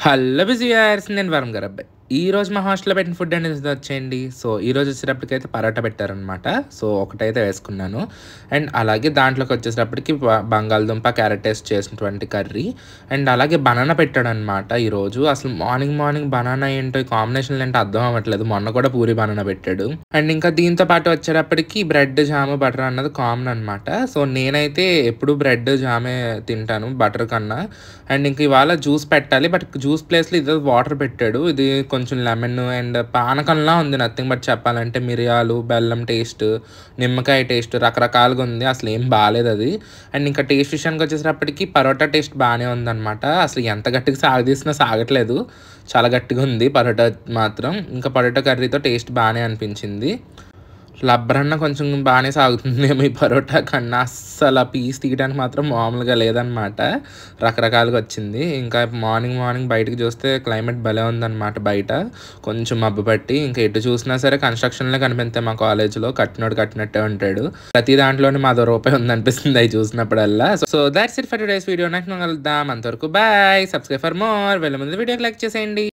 Hello బిజియర్స్, నేను వరం గారు అబ్బాయి. ఈరోజు మా హాస్టల్లో పెట్టిన ఫుడ్ అనేది వచ్చేయండి. సో ఈరోజు వచ్చేటప్పటికైతే పరోటా పెట్టారనమాట. సో ఒకటైతే వేసుకున్నాను. అండ్ అలాగే దాంట్లోకి వచ్చేటప్పటికి బంగాళదుంప క్యారెట్ వేసి చేసినటువంటి కర్రీ. అండ్ అలాగే బనానా పెట్టాడనమాట ఈరోజు. అసలు మార్నింగ్ బనానా ఏంటో ఈ కాంబినేషన్లు ఏంటో అర్థం అవ్వట్లేదు. మొన్న కూడా పూరి బనానా పెట్టాడు. అండ్ ఇంకా దీంతో పాటు వచ్చేటప్పటికి బ్రెడ్ జామ్ బటర్ అన్నది కామన్ అనమాట. సో నేనైతే ఎప్పుడు బ్రెడ్ జామే తింటాను బటర్ కన్నా. అండ్ ఇంక ఇవాళ జ్యూస్ పెట్టాలి. బట్ జ్యూస్ ప్లేస్లో ఇది వాటర్ పెట్టాడు. ఇది కొంచెం లెమన్ అండ్ పానకంలా ఉంది. నథింగ్ బట్ చెప్పాలంటే మిరియాలు, బెల్లం టేస్ట్, నిమ్మకాయ టేస్ట్ రకరకాలుగా ఉంది. అసలు ఏం బాగాలేదు అది. అండ్ ఇంకా టేస్ట్ విషయానికి వచ్చేటప్పటికి పరోటా టేస్ట్ బాగానే ఉందన్నమాట. అసలు ఎంత గట్టిగా సాగదీసినా సాగట్లేదు. చాలా గట్టిగా ఉంది పరోటా మాత్రం. ఇంకా పరోటా కర్రీతో టేస్ట్ బాగానే అనిపించింది. లబ్బరన్న కొంచెం బాగానే సాగుతుందేమో ఈ పరోటా కన్నా. అస్సలు ఆ పీస్ తీయడానికి మాత్రం మామూలుగా లేదనమాట. రకరకాలుగా వచ్చింది. ఇంకా మార్నింగ్ బయటకు చూస్తే క్లైమేట్ భలే ఉందన్నమాట. బయట కొంచెం మబ్బు పట్టి ఇంకా ఎటు చూసినా సరే కన్స్ట్రక్షన్లే కనిపిస్తాయి. మా కాలేజ్లో కట్టినట్టే ఉంటాడు. ప్రతి దాంట్లోనే మాదో రూపాయి ఉందనిపిస్తుంది అవి చూసినప్పుడల్లా. So that's it for today's video. నాకు కలుద్దాం. అంతవరకు బాయ్. Subscribe for more. వెళ్ళే ముందు వీడియోకి లైక్ చేసేయండి.